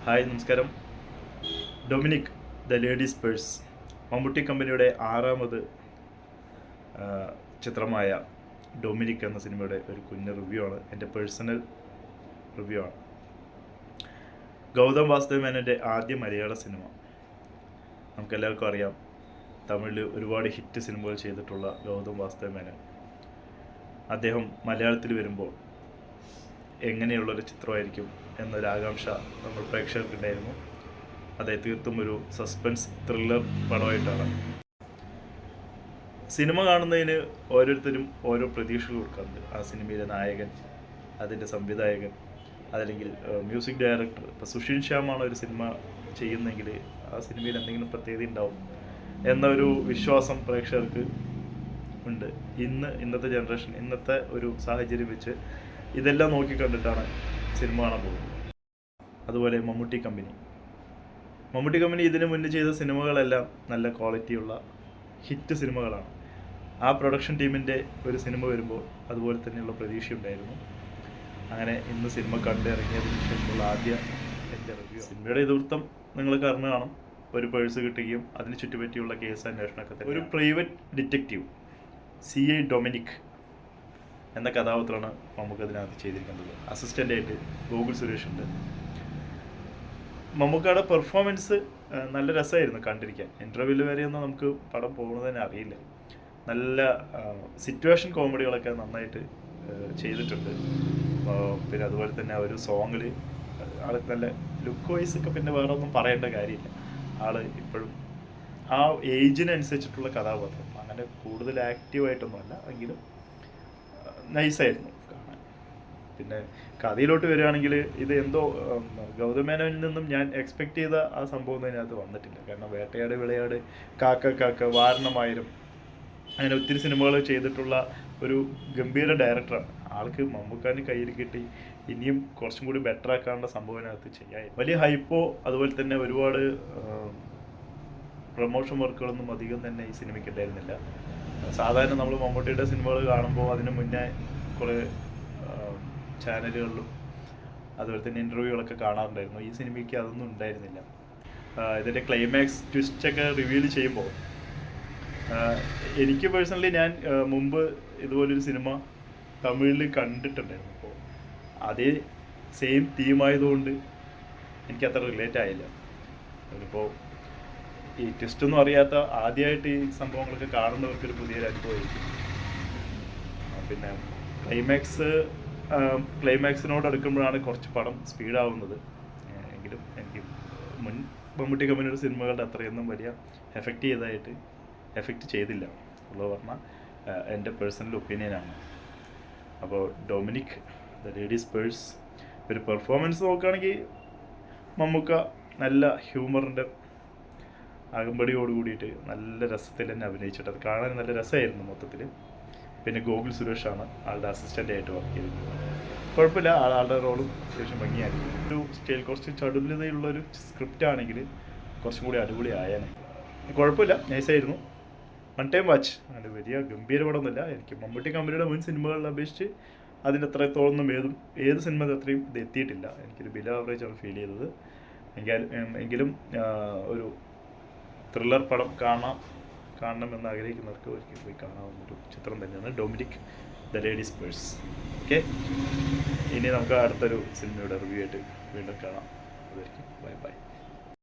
Hi നമസ്കാരം. Dominic the ladies purse Mammootty കമ്പനിയുടെ 6ാമത് ചിത്രമായ ഡൊമിനിക് എന്ന സിനിമയുടെ ഒരു കുഞ്ഞ് റിവ്യൂ ആണ്. എൻ്റെ പേഴ്സണൽ റിവ്യൂ ആണ്. ഗൗതം വാസുദേവ് മേനോൻ്റെ ആദ്യ മലയാള സിനിമ. നമുക്കെല്ലാവർക്കും അറിയാം, തമിഴിൽ ഒരുപാട് ഹിറ്റ് സിനിമകൾ ചെയ്തിട്ടുള്ള ഗൗതം വാസുദേവ് മേനോൻ അദ്ദേഹം മലയാളത്തിൽ വരുമ്പോൾ എങ്ങനെയുള്ളൊരു ചിത്രമായിരിക്കും എന്നൊരാകാംക്ഷ നമ്മൾ പ്രേക്ഷകർക്കുണ്ടായിരുന്നു. അത് തീർത്തും ഒരു സസ്പെൻസ് ത്രില്ലർ പടമായിട്ടാണ്. സിനിമ കാണുന്നതിന് ഓരോരുത്തരും ഓരോ പ്രതീക്ഷകൾ കൊടുക്കാറുണ്ട്. ആ സിനിമയിലെ നായകൻ, അതിൻ്റെ സംവിധായകൻ, അതല്ലെങ്കിൽ മ്യൂസിക് ഡയറക്ടർ. ഇപ്പോൾ സുഷീൻ ശ്യാമാണ് ഒരു സിനിമ ചെയ്യുന്നെങ്കിൽ ആ സിനിമയിൽ എന്തെങ്കിലും പ്രത്യേകത ഉണ്ടാവും എന്നൊരു വിശ്വാസം പ്രേക്ഷകർക്ക് ഉണ്ട്. ഇന്നത്തെ ജനറേഷൻ, ഇന്നത്തെ ഒരു സാഹചര്യം വെച്ച് ഇതെല്ലാം നോക്കിക്കണ്ടിട്ടാണ് സിനിമ കാണാൻ പോകുന്നത്. അതുപോലെ മമ്മൂട്ടി കമ്പനി ഇതിനു മുന്നേ ചെയ്ത സിനിമകളെല്ലാം നല്ല ക്വാളിറ്റിയുള്ള ഹിറ്റ് സിനിമകളാണ്. ആ പ്രൊഡക്ഷൻ ടീമിൻ്റെ ഒരു സിനിമ വരുമ്പോൾ അതുപോലെ തന്നെയുള്ള പ്രതീക്ഷയുണ്ടായിരുന്നു. അങ്ങനെ ഇന്ന് സിനിമ കണ്ടിറങ്ങിയതിന് ശേഷമുള്ള ആദ്യ എൻ്റെ റിവ്യൂ. സിനിമയുടെ ഇതിവൃത്തം നിങ്ങൾക്ക് അറിഞ്ഞു കാണും. ഒരു പേഴ്സ് കിട്ടുകയും അതിന് ചുറ്റുപറ്റിയുള്ള കേസ് അന്വേഷണമൊക്കെ തന്നെ. ഒരു പ്രൈവറ്റ് ഡിറ്റക്റ്റീവ് CI ഡൊമിനിക് എന്ന കഥാപാത്രമാണ് മമ്മൂക്കതിനകത്ത് ചെയ്തിരിക്കുന്നത്. അസിസ്റ്റൻ്റായിട്ട് ഗോകുൽ സുരേഷ് ഉണ്ട്. മമ്മൂക്കയുടെ പെർഫോമൻസ് നല്ല രസമായിരുന്നു കണ്ടിരിക്കാൻ. ഇൻ്റർവ്യൂവിൽ വരെയൊന്നും നമുക്ക് പടം പോകുന്നത് തന്നെ അറിയില്ല. നല്ല സിറ്റുവേഷൻ കോമഡികളൊക്കെ നന്നായിട്ട് ചെയ്തിട്ടുണ്ട്. പിന്നെ അതുപോലെ തന്നെ ഒരു സോങ്ങിൽ ആൾ നല്ല ലുക്ക് വൈസ് ഒക്കെ പിന്നെ വേറെ ഒന്നും പറയേണ്ട കാര്യമില്ല. ആൾ ഇപ്പോഴും ആ ഏജിനനുസരിച്ചിട്ടുള്ള കഥാപാത്രം, അങ്ങനെ കൂടുതൽ ആക്റ്റീവായിട്ടൊന്നുമല്ല, എങ്കിലും നൈസായിരുന്നു കാണാൻ. പിന്നെ കഥയിലോട്ട് വരികയാണെങ്കിൽ ഇത് എന്തോ ഗൗതം മേനോനിൽ നിന്നും ഞാൻ എക്സ്പെക്റ്റ് ചെയ്ത ആ സംഭവം അതിനകത്ത് വന്നിട്ടില്ല. കാരണം വേട്ടയാട് വിളയാട്, കാക്ക, വാരണമായിരം, അങ്ങനെ ഒത്തിരി സിനിമകൾ ചെയ്തിട്ടുള്ള ഒരു ഗംഭീര ഡയറക്ടറാണ്. ആൾക്ക് മമ്മൂക്കാൻ്റെ കയ്യിൽ കിട്ടി ഇനിയും കുറച്ചും കൂടി ബെറ്റർ ആക്കാനുള്ള സംഭവം അതിനകത്ത് ചെയ്യാൻ. വലിയ ഹൈപ്പോ അതുപോലെ തന്നെ ഒരുപാട് പ്രൊമോഷൻ വർക്കുകളൊന്നും അധികം തന്നെ ഈ സിനിമയ്ക്ക് ഉണ്ടായിരുന്നില്ല. സാധാരണ നമ്മൾ മമ്മൂട്ടിയുടെ സിനിമകൾ കാണുമ്പോൾ അതിന് മുന്നേ കുറേ ചാനലുകളിലും അതുപോലെ തന്നെ ഇൻ്റർവ്യൂകളൊക്കെ കാണാറുണ്ടായിരുന്നു. ഈ സിനിമയ്ക്ക് അതൊന്നും ഉണ്ടായിരുന്നില്ല. ഇതിൻ്റെ ക്ലൈമാക്സ് ട്വിസ്റ്റൊക്കെ റിവീൽ ചെയ്യുമ്പോൾ എനിക്ക് പേഴ്സണലി ഞാൻ മുമ്പ് ഇതുപോലൊരു സിനിമ തമിഴിൽ കണ്ടിട്ടുണ്ടായിരുന്നു. അപ്പോൾ അതേ സെയിം തീമായതുകൊണ്ട് എനിക്കത്ര റിലേറ്റ് ആയില്ല. അതിപ്പോൾ ഈ ട്വിസ്റ്റൊന്നും അറിയാത്ത ആദ്യമായിട്ട് ഈ സംഭവങ്ങളൊക്കെ കാണുന്നവർക്കൊരു പുതിയൊരു അനുഭവമായിരിക്കും. പിന്നെ ക്ലൈമാക്സിനോട് അടുക്കുമ്പോഴാണ് കുറച്ച് പടം സ്പീഡാവുന്നത്. എങ്കിലും എനിക്ക് മുൻ മമ്മൂട്ടി കമ്പനിയുടെ സിനിമകളുടെ അത്രയൊന്നും വലിയ എഫക്റ്റ് ചെയ്തില്ല ഉള്ളത് പറഞ്ഞാൽ എൻ്റെ പേഴ്സണൽ ഒപ്പീനിയനാണ്. അപ്പോൾ ഡൊമിനിക് ദ ലേഡീസ് പേഴ്സ് ഒരു പെർഫോമൻസ് നോക്കുകയാണെങ്കിൽ മമ്മൂക്ക നല്ല ഹ്യൂമറിൻ്റെ അകമ്പടിയോട് കൂടിയിട്ട് നല്ല രസത്തിൽ തന്നെ അഭിനയിച്ചിട്ട് അത് കാണാൻ നല്ല രസമായിരുന്നു മൊത്തത്തിൽ. പിന്നെ ഗോകുൽ സുരേഷാണ് ആളുടെ അസിസ്റ്റൻ്റായിട്ട് വർക്ക് ചെയ്തത്. കുഴപ്പമില്ല, ആളുടെ റോളും അത്യാവശ്യം ഭംഗിയായിരുന്നു. ഒരു സ്റ്റൈൽ കുറച്ച് ചടുലതയുള്ളൊരു സ്ക്രിപ്റ്റ് ആണെങ്കിൽ കുറച്ചും കൂടി അടിപൊളി ആയാനെ. കുഴപ്പമില്ല, നൈസായിരുന്നു. One time watch. അതിൻ്റെ വലിയ ഗംഭീര പടമൊന്നുമില്ല. എനിക്ക് മമ്മൂട്ടി കമ്പനിയുടെ മുൻ സിനിമകളിൽ അപേക്ഷിച്ച് അതിൻ്റെ അത്രത്തോളം ഏത് സിനിമ അത്രയും ഇത് എത്തിയിട്ടില്ല. എനിക്കൊരു ബിലോ ആവറേജാണ് ഫീൽ ചെയ്തത്. എങ്കിലും ഒരു ത്രില്ലർ പടം കാണണമെന്ന് ആഗ്രഹിക്കുന്നവർക്ക് ഒരിക്കലും പോയി കാണാവുന്നൊരു ചിത്രം തന്നെയാണ് Dominic the ladies purse. Okay, ഇനി നമുക്ക് അടുത്തൊരു സിനിമയുടെ റിവ്യൂ ആയിട്ട് വീണ്ടും കാണാം. അതായിരിക്കും. ബൈ.